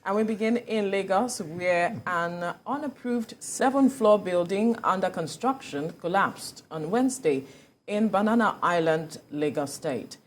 And we begin in Lagos, where an unapproved 7-floor building under construction collapsed on Wednesday in Banana Island, Lagos State.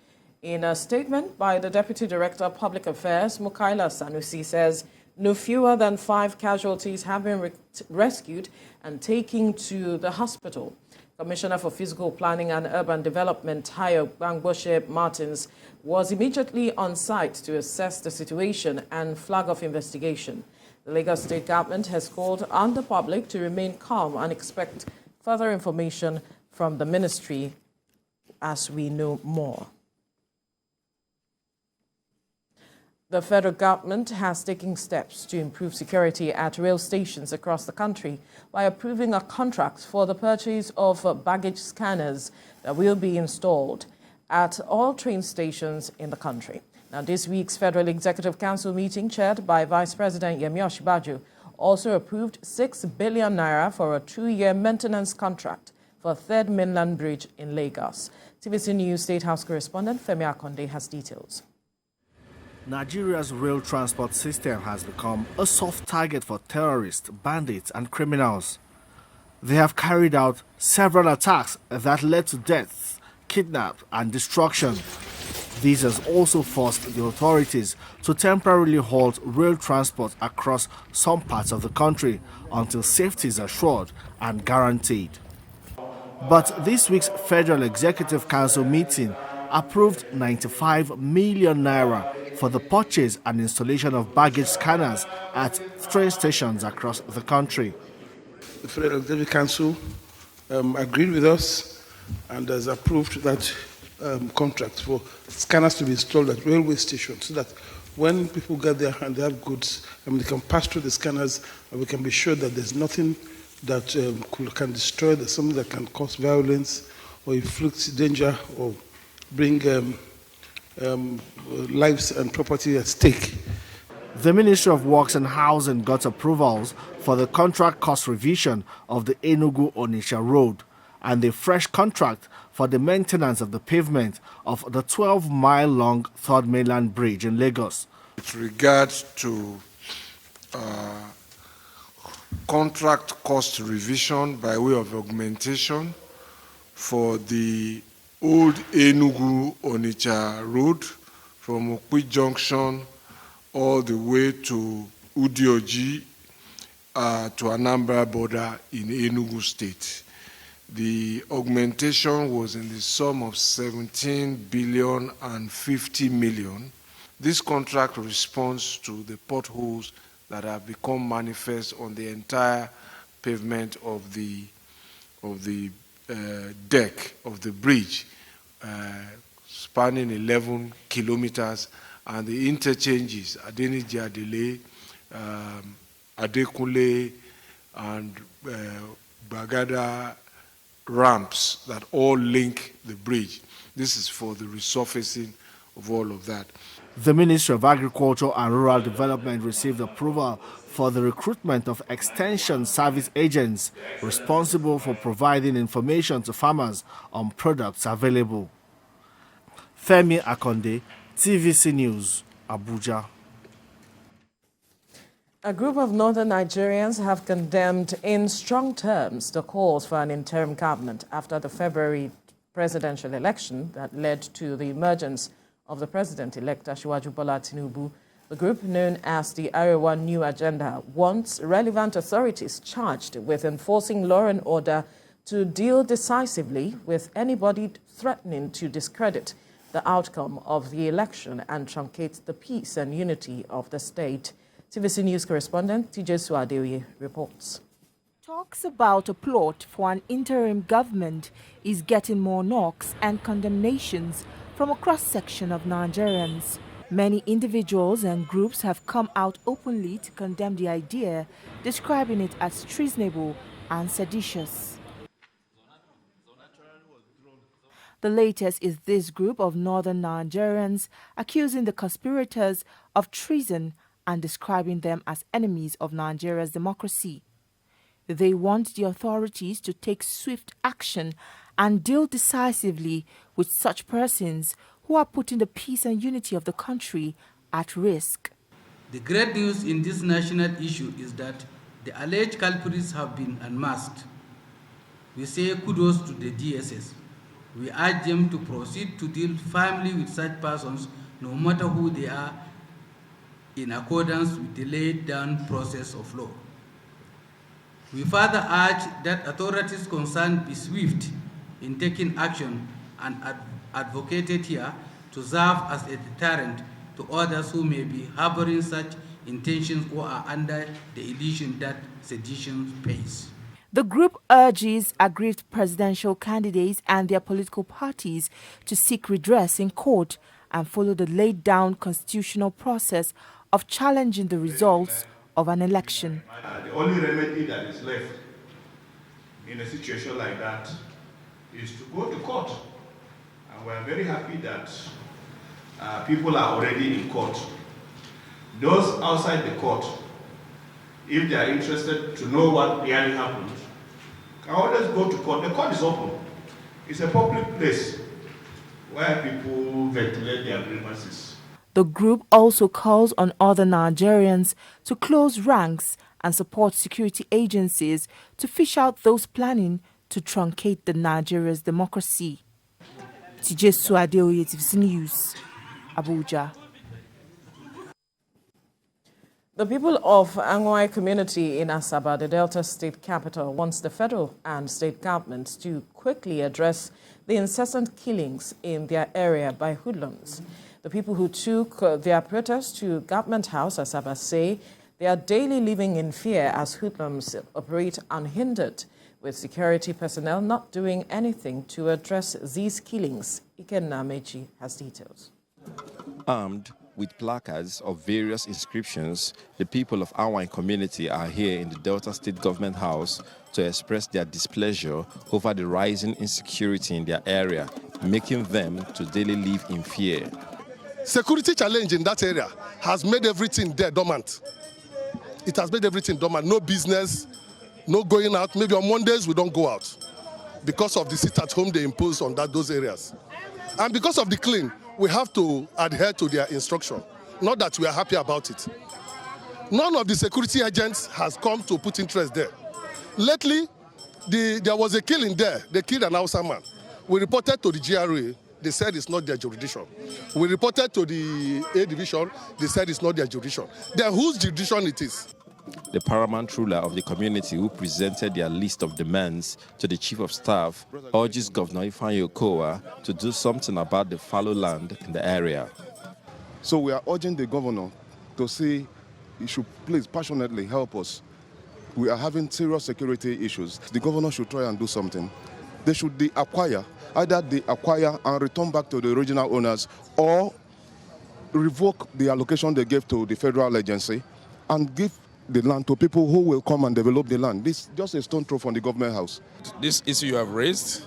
In a statement by the Deputy Director of Public Affairs, Mukaila Sanusi, says no fewer than 5 casualties have been rescued and taken to the hospital. Commissioner for Physical Planning and Urban Development, Tayo Bangboshe Martins, was immediately on site to assess the situation and flag off investigation. The Lagos State government has called on the public to remain calm and expect further information from the ministry as we know more. The federal government has taken steps to improve security at rail stations across the country by approving a contract for the purchase of baggage scanners that will be installed at all train stations in the country. Now, this week's Federal Executive Council meeting, chaired by Vice President Yemi Osinbajo, also approved 6 billion naira for a 2-year maintenance contract for Third Mainland Bridge in Lagos. TVC News State House correspondent Femi Akonde has details. Nigeria's rail transport system has become a soft target for terrorists, bandits and criminals. They have carried out several attacks that led to deaths, kidnaps and destruction. This has also forced the authorities to temporarily halt rail transport across some parts of the country until safety is assured and guaranteed. But this week's Federal Executive Council meeting approved 95 million naira for the purchase and installation of baggage scanners at train stations across the country. The Federal Executive Council agreed with us and has approved that contract for scanners to be installed at railway stations so that when people get there and they have goods, they can pass through the scanners and we can be sure that there's nothing that can destroy, there's something that can cause violence or inflict danger or bring lives and property at stake. The Ministry of Works and Housing got approvals for the contract cost revision of the Enugu-Onitsha Road and a fresh contract for the maintenance of the pavement of the 12-mile-long Third Mainland Bridge in Lagos. With regards to contract cost revision by way of augmentation for the old Enugu-Onitsha Road from Okwi Junction all the way to Udioji to Anambra border in Enugu State. The augmentation was in the sum of 17 billion and 50 million. This contract responds to the potholes that have become manifest on the entire pavement of the deck of the bridge, spanning 11 kilometers, and the interchanges, Adeniji Adele, Adekunle, and Bagada ramps that all link the bridge. This is for the resurfacing of all of that. The Ministry of Agriculture and Rural Development received approval for the recruitment of extension service agents responsible for providing information to farmers on products available. Femi Akonde, TVC News, Abuja. A group of northern Nigerians have condemned in strong terms the calls for an interim government after the February presidential election that led to the emergence of the president-elect Asiwaju Bola Tinubu. The group, known as the Arewa New Agenda, wants relevant authorities charged with enforcing law and order to deal decisively with anybody threatening to discredit the outcome of the election and truncate the peace and unity of the state. TVC News correspondent TJ Suadewi reports. Talks about a plot for an interim government is getting more knocks and condemnations from a cross-section of Nigerians. Many individuals and groups have come out openly to condemn the idea, describing it as treasonable and seditious. The latest is this group of northern Nigerians accusing the conspirators of treason and describing them as enemies of Nigeria's democracy. They want the authorities to take swift action and deal decisively with such persons who are putting the peace and unity of the country at risk. The great news in this national issue is that the alleged culprits have been unmasked. We say kudos to the DSS. We urge them to proceed to deal firmly with such persons, no matter who they are, in accordance with the laid down process of law. We further urge that authorities concerned be swift in taking action and advocated here to serve as a deterrent to others who may be harboring such intentions or are under the illusion that sedition pays. The group urges aggrieved presidential candidates and their political parties to seek redress in court and follow the laid-down constitutional process of challenging the results of an election. The only remedy that is left in a situation like that is to go to court. And we are very happy that people are already in court. Those outside the court, if they are interested to know what really happened, can always go to court. The court is open. It's a public place where people ventilate their grievances. The group also calls on other Nigerians to close ranks and support security agencies to fish out those planning to truncate the Nigeria's democracy. Tijesu Adeoye, TVC News, Abuja. The people of Angwai community in Asaba, the Delta State capital, wants the federal and state governments to quickly address the incessant killings in their area by hoodlums. The people who took their protest to Government House, Asaba, say they are daily living in fear as hoodlums operate unhindered, with security personnel not doing anything to address these killings. Ikenna Mechi has details. Armed with placards of various inscriptions, the people of Awan community are here in the Delta State Government House to express their displeasure over the rising insecurity in their area, making them to daily live in fear. Security challenge in that area has made everything there dormant. It has made everything dormant. No business, no going out. Maybe on Mondays we don't go out because of the sit-at-home they impose on those areas. And because of the clean, we have to adhere to their instruction. Not that we are happy about it. None of the security agents has come to put interest there. Lately, there was a killing there. They killed an Hausa man. We reported to the GRA. They said it's not their jurisdiction. We reported to the A Division. They said it's not their jurisdiction. Then whose jurisdiction it is? The paramount ruler of the community, who presented their list of demands to the Chief of Staff, urges Governor Ifeanyi Okowa to do something about the fallow land in the area. So we are urging the governor to say he should please passionately help us. We are having serious security issues. The governor should try and do something. They should acquire, either they acquire and return back to the original owners, or revoke the allocation they gave to the federal agency and give the land to people who will come and develop the land. This is just a stone throw from the government house. This issue you have raised,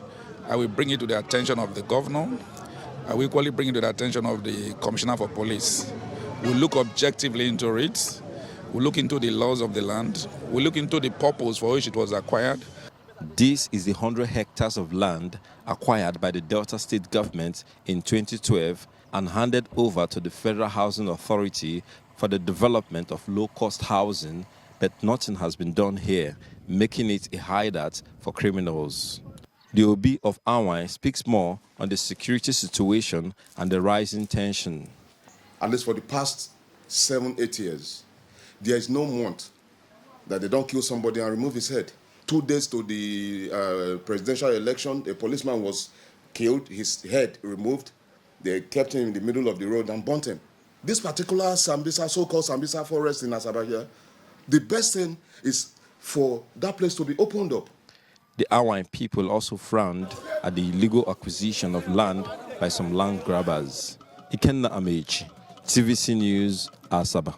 I will bring it to the attention of the governor. I will equally bring it to the attention of the Commissioner for Police. We'll look objectively into it. We'll look into the laws of the land. We'll look into the purpose for which it was acquired. This is the 100 hectares of land acquired by the Delta State government in 2012 and handed over to the Federal Housing Authority for the development of low-cost housing, but nothing has been done here, making it a hideout for criminals. The Obi of Awan speaks more on the security situation and the rising tension. At least for the past 7-8 years, there is no month that they don't kill somebody and remove his head. 2 days to the presidential election, a policeman was killed, his head removed. They kept him in the middle of the road and burnt him. This particular Sambisa, so-called Sambisa forest in Asaba here, the best thing is for that place to be opened up. The Awan people also frowned at the illegal acquisition of land by some land grabbers. Ikenna Amechi, TVC News, Asaba.